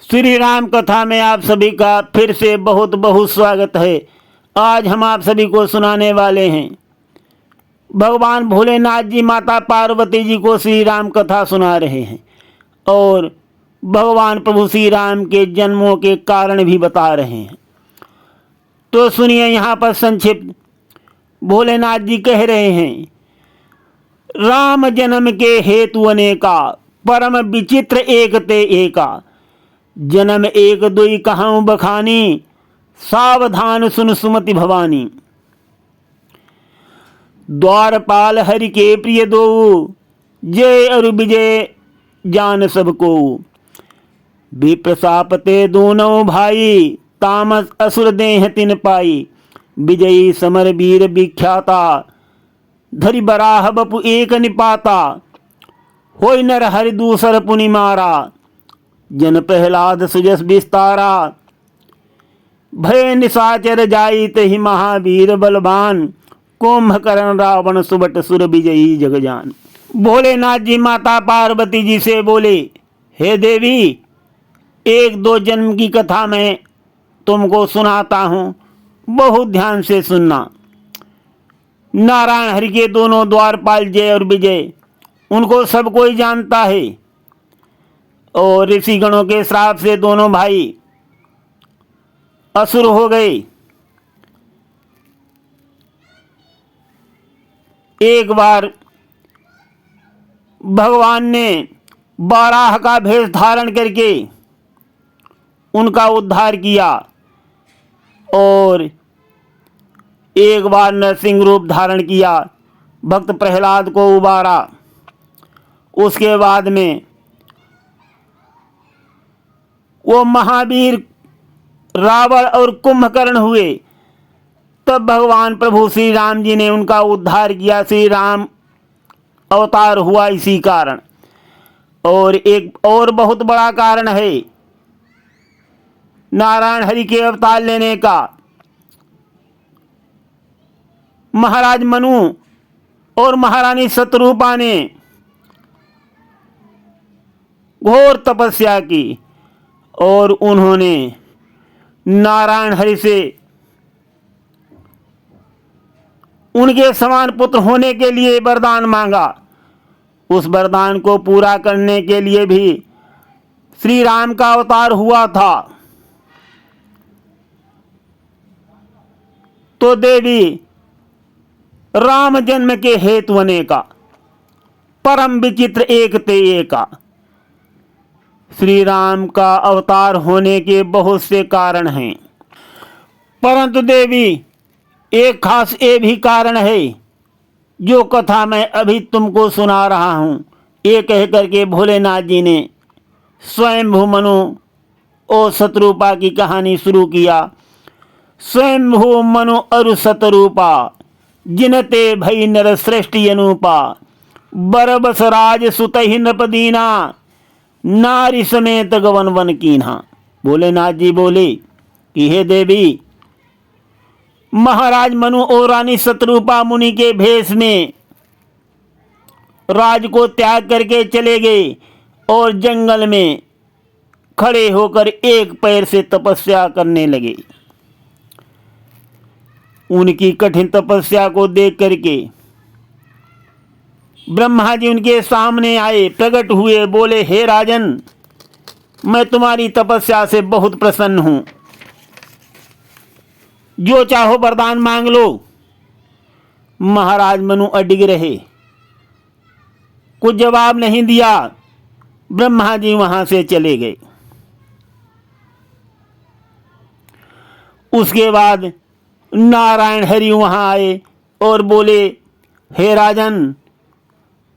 श्री राम कथा में आप सभी का फिर से बहुत बहुत स्वागत है। आज हम आप सभी को सुनाने वाले हैं भगवान भोलेनाथ जी माता पार्वती जी को श्री राम कथा सुना रहे हैं और भगवान प्रभु श्री राम के जन्मों के कारण भी बता रहे हैं। तो सुनिए यहाँ पर संक्षिप्त भोलेनाथ जी कह रहे हैं, राम जन्म के हेतु अनेका, परम विचित्र एक ते एका। जन्म एक दुई कहूँ बखानी, सावधान सुन सुमति भवानी। द्वारपाल हरि के प्रिय दो, जय और विजय जान सबको। विप्रसापते दोनों भाई, तामस असुर देह तिन पाई। विजयी समर वीर विख्याता, धरि बराह बपु एक निपाता। होय नर हरि दूसर पुनि मारा, जन प्रहलाद सुजस विस्तारा। भय निशाचर जाई तहि महावीर बलवान। कुंभकर्ण रावण सुबट सुर विजयी जगजान। भोलेनाथ जी माता पार्वती जी से बोले, हे देवी, एक दो जन्म की कथा मैं तुमको सुनाता हूँ, बहुत ध्यान से सुनना। नारायण हरि के दोनों द्वारपाल जय और विजय, उनको सब कोई जानता है। और ऋषि गणों के श्राप से दोनों भाई असुर हो गए। एक बार भगवान ने बाराह का भेष धारण करके उनका उद्धार किया और एक बार नरसिंह रूप धारण किया, भक्त प्रहलाद को उबारा। उसके बाद में वो महावीर रावण और कुंभकर्ण हुए। तब भगवान प्रभु श्री राम जी ने उनका उद्धार किया। श्री राम अवतार हुआ इसी कारण। और एक और बहुत बड़ा कारण है नारायण हरि के अवतार लेने का। महाराज मनु और महारानी शतरूपा ने घोर तपस्या की और उन्होंने नारायण हरि से उनके समान पुत्र होने के लिए वरदान मांगा। उस वरदान को पूरा करने के लिए भी श्री राम का अवतार हुआ था। तो देवी, राम जन्म के हेतु अनेका, परम विचित्र एक ते एका। श्री राम का अवतार होने के बहुत से कारण हैं, परंतु देवी एक खास ये भी कारण है जो कथा मैं अभी तुमको सुना रहा हूँ। ये कह करके भोलेनाथ जी ने स्वयंभू मनु और शतरूपा की कहानी शुरू किया। स्वयंभू मनु अरु शतरूपा, जिनते भई नर श्रेष्ठी अनुपा। बरबस राज सुतहि नृपदीना, नारी समेत गवन वन कीन्हा। भोलेनाथ जी बोले कि हे देवी, महाराज मनु और रानी शतरूपा मुनि के भेष में राज को त्याग करके चले गए और जंगल में खड़े होकर एक पैर से तपस्या करने लगे। उनकी कठिन तपस्या को देख करके ब्रह्मा जी उनके सामने आए, प्रकट हुए, बोले, हे राजन, मैं तुम्हारी तपस्या से बहुत प्रसन्न हूं, जो चाहो वरदान मांग लो। महाराज मनु अडिग रहे, कुछ जवाब नहीं दिया। ब्रह्मा जी वहां से चले गए। उसके बाद नारायण हरि वहां आए और बोले, हे राजन,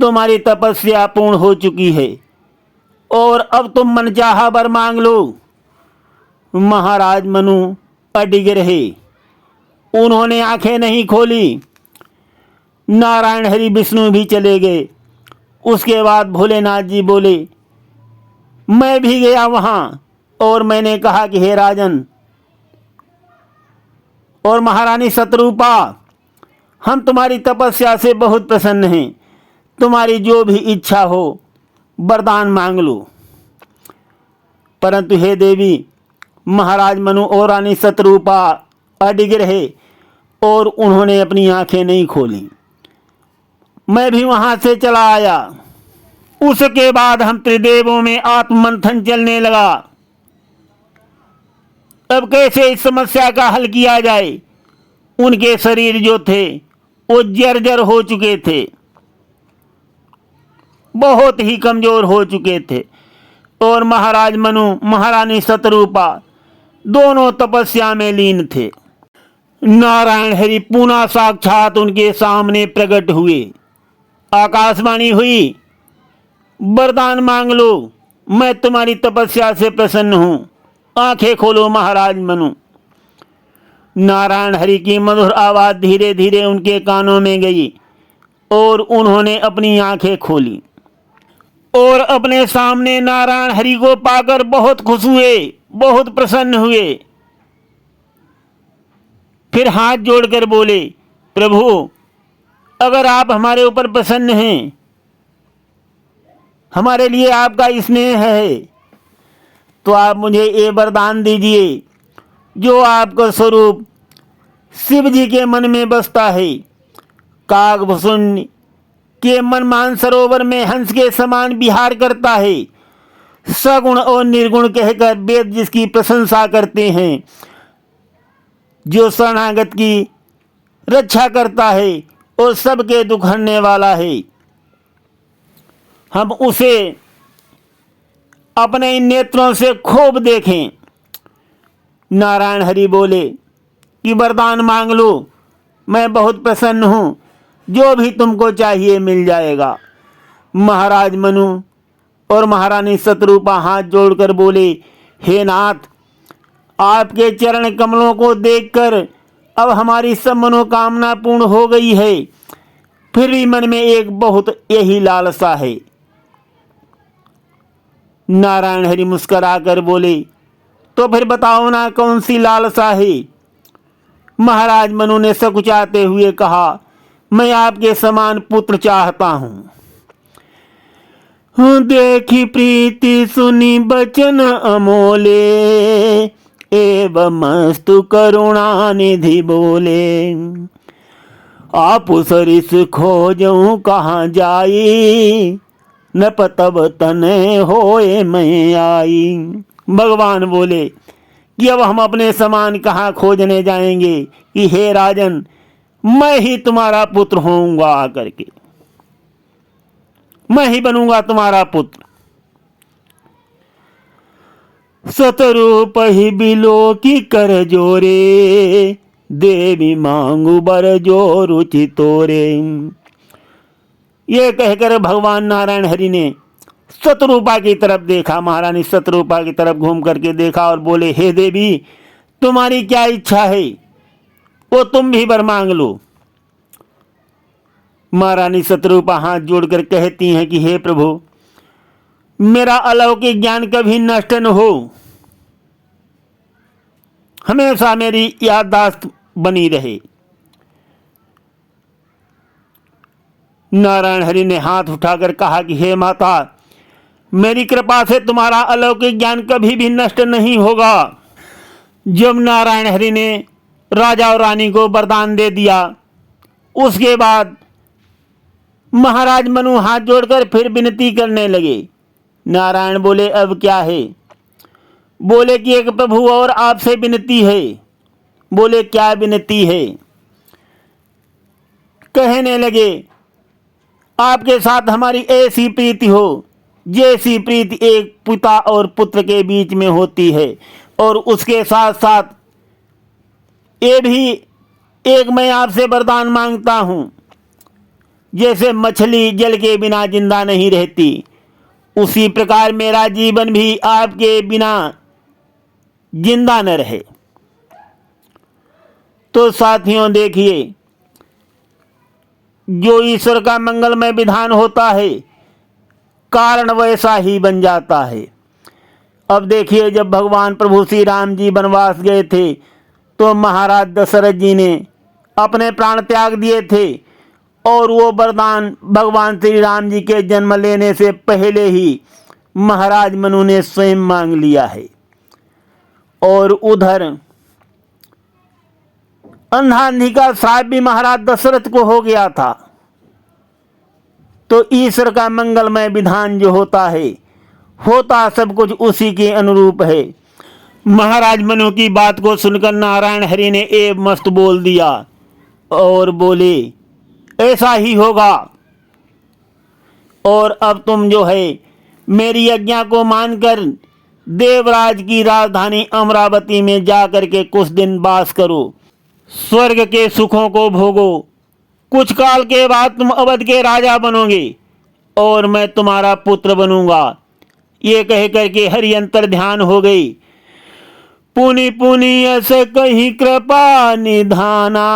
तुम्हारी तपस्या पूर्ण हो चुकी है और अब तुम मनचाहा वर मांग लो। महाराज मनु अडिग रहे, उन्होंने आंखें नहीं खोली। नारायण हरि विष्णु भी चले गए। उसके बाद भोलेनाथ जी बोले, मैं भी गया वहां और मैंने कहा कि हे राजन और महारानी शतरूपा, हम तुम्हारी तपस्या से बहुत प्रसन्न हैं, तुम्हारी जो भी इच्छा हो वरदान मांग लो। परंतु हे देवी, महाराज मनु और रानी शतरूपा अडिग रहे और उन्होंने अपनी आंखें नहीं खोली। मैं भी वहां से चला आया। उसके बाद हम त्रिदेवों में आत्ममंथन चलने लगा। अब कैसे इस समस्या का हल किया जाए। उनके शरीर जो थे वो जर्जर हो चुके थे, बहुत ही कमजोर हो चुके थे, और महाराज मनु महारानी शतरूपा दोनों तपस्या में लीन थे। नारायण हरि पुनः साक्षात उनके सामने प्रकट हुए। आकाशवाणी हुई, वरदान मांग लो, मैं तुम्हारी तपस्या से प्रसन्न हूं। आंखें खोलो महाराज मनु। नारायण हरि की मधुर आवाज धीरे धीरे उनके कानों में गई और उन्होंने अपनी आंखें खोली और अपने सामने नारायण हरि को पाकर बहुत खुश हुए, बहुत प्रसन्न हुए। फिर हाथ जोड़कर बोले, प्रभु, अगर आप हमारे ऊपर प्रसन्न हैं, हमारे लिए आपका स्नेह है, तो आप मुझे ये वरदान दीजिए जो आपका स्वरूप शिव जी के मन में बसता है। कागभूषण के मन मानसरोवर में हंस के समान विहार करता है। सगुण और निर्गुण कहकर वेद जिसकी प्रशंसा करते हैं, जो शरणागत की रक्षा करता है और सबके दुख हरने वाला है, हम उसे अपने इन नेत्रों से खूब देखें। नारायण हरि बोले कि वरदान मांग लो, मैं बहुत प्रसन्न हूँ, जो भी तुमको चाहिए मिल जाएगा। महाराज मनु और महारानी शतरूपा हाथ जोड़कर बोले, हे नाथ, आपके चरण कमलों को देखकर अब हमारी सब मनोकामना पूर्ण हो गई है। फिर भी मन में एक बहुत यही लालसा है। नारायण हरि मुस्कुराकर बोले, तो फिर बताओ ना कौन सी लालसा है। महाराज मनु ने सकुचाते हुए कहा, मैं आपके समान पुत्र चाहता हूं। देखी प्रीति सुनी बचन अमोले, एवं मस्तु करुणा निधि बोले। आप सरिस खोजऊं कहाँ जाई, न पतब तने होए मैं आई। भगवान बोले कि अब हम अपने समान कहाँ खोजने जाएंगे कि हे राजन, मैं ही तुम्हारा पुत्र होऊंगा, आकर के मैं ही बनूंगा तुम्हारा पुत्र। शतरूप ही बिलो की कर जोरे, देवी मांगू बर जो रुचि तोरे। ये कहकर भगवान नारायण हरि ने शतरूपा की तरफ देखा, महारानी शतरूपा की तरफ घूम करके देखा और बोले, हे देवी, तुम्हारी क्या इच्छा है, वो तुम भी वर मांग लो। महारानी शतरूपा हाथ जोड़कर कहती हैं कि हे प्रभु, मेरा अलौकिक ज्ञान कभी नष्ट न हो, हमेशा मेरी याददाश्त बनी रहे। नारायण हरि ने हाथ उठाकर कहा कि हे माता, मेरी कृपा से तुम्हारा अलौकिक ज्ञान कभी भी नष्ट नहीं होगा। जब नारायण हरि ने राजा और रानी को वरदान दे दिया, उसके बाद महाराज मनु हाथ जोड़कर फिर विनती करने लगे। नारायण बोले, अब क्या है। बोले कि एक प्रभु और आपसे विनती है। बोले, क्या विनती है। कहने लगे, आपके साथ ऐसी ऐसी प्रीति हो जैसी प्रीति एक पिता और पुत्र के बीच में होती है, और उसके साथ साथ ये भी एक मैं आपसे वरदान मांगता हूँ। जैसे मछली जल के बिना जिंदा नहीं रहती, उसी प्रकार मेरा जीवन भी आपके बिना जिंदा न रहे। तो साथियों देखिए, जो ईश्वर का मंगलमय विधान होता है, कारण वैसा ही बन जाता है। अब देखिए, जब भगवान प्रभु श्री राम जी वनवास गए थे, तो महाराज दशरथ जी ने अपने प्राण त्याग दिए थे, और वो वरदान भगवान श्री राम जी के जन्म लेने से पहले ही महाराज मनु ने स्वयं मांग लिया है। और उधर अंधांधी का श्राप भी महाराज दशरथ को हो गया था। तो ईश्वर का मंगलमय विधान जो होता है, होता सब कुछ उसी के अनुरूप है। महाराज मनु की बात को सुनकर नारायण हरि ने एक मस्त बोल दिया और बोले, ऐसा ही होगा। और अब तुम जो है मेरी आज्ञा को मानकर देवराज की राजधानी अमरावती में जाकर के कुछ दिन वास करो, स्वर्ग के सुखों को भोगो। कुछ काल के बाद तुम अवध के राजा बनोगे और मैं तुम्हारा पुत्र बनूंगा। ये कह करके हरि अंतर ध्यान हो गई। पुनि पुनि ऐसे कही कृपा निधाना,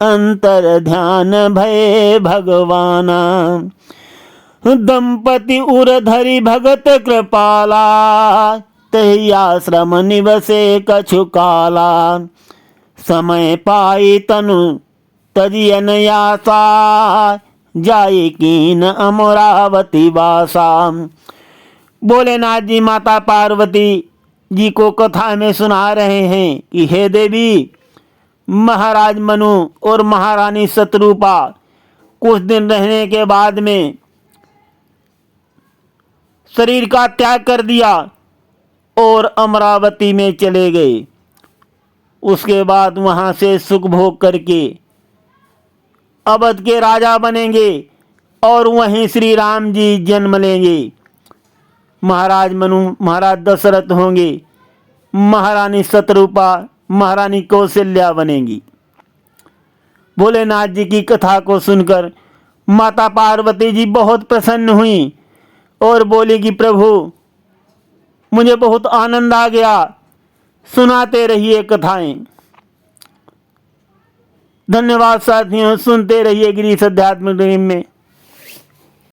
अंतर ध्यान भय भगवाना। दंपति उर धरि भगत कृपाला, तहि आश्रम निवसे कछु काला। समय पाई तनु तजियन यासा, जाय कीन अमरावती वासा। भोलेनाथ जी माता पार्वती जी को कथा में सुना रहे हैं कि हे देवी, महाराज मनु और महारानी शत्रुपा कुछ दिन रहने के बाद में शरीर का त्याग कर दिया और अमरावती में चले गए। उसके बाद वहां से सुख भोग करके अवध के राजा बनेंगे और वहीं श्री राम जी जन्म लेंगे। महाराज मनु महाराज दशरथ होंगे, महारानी शत्रुपा महारानी कौशल्या बनेंगी। भोलेनाथ जी की कथा को सुनकर माता पार्वती जी बहुत प्रसन्न हुई और बोली कि प्रभु, मुझे बहुत आनंद आ गया, सुनाते रहिए कथाएं। धन्यवाद साथियों, सुनते रहिए गिरीश अध्यात्म ड्रीम में।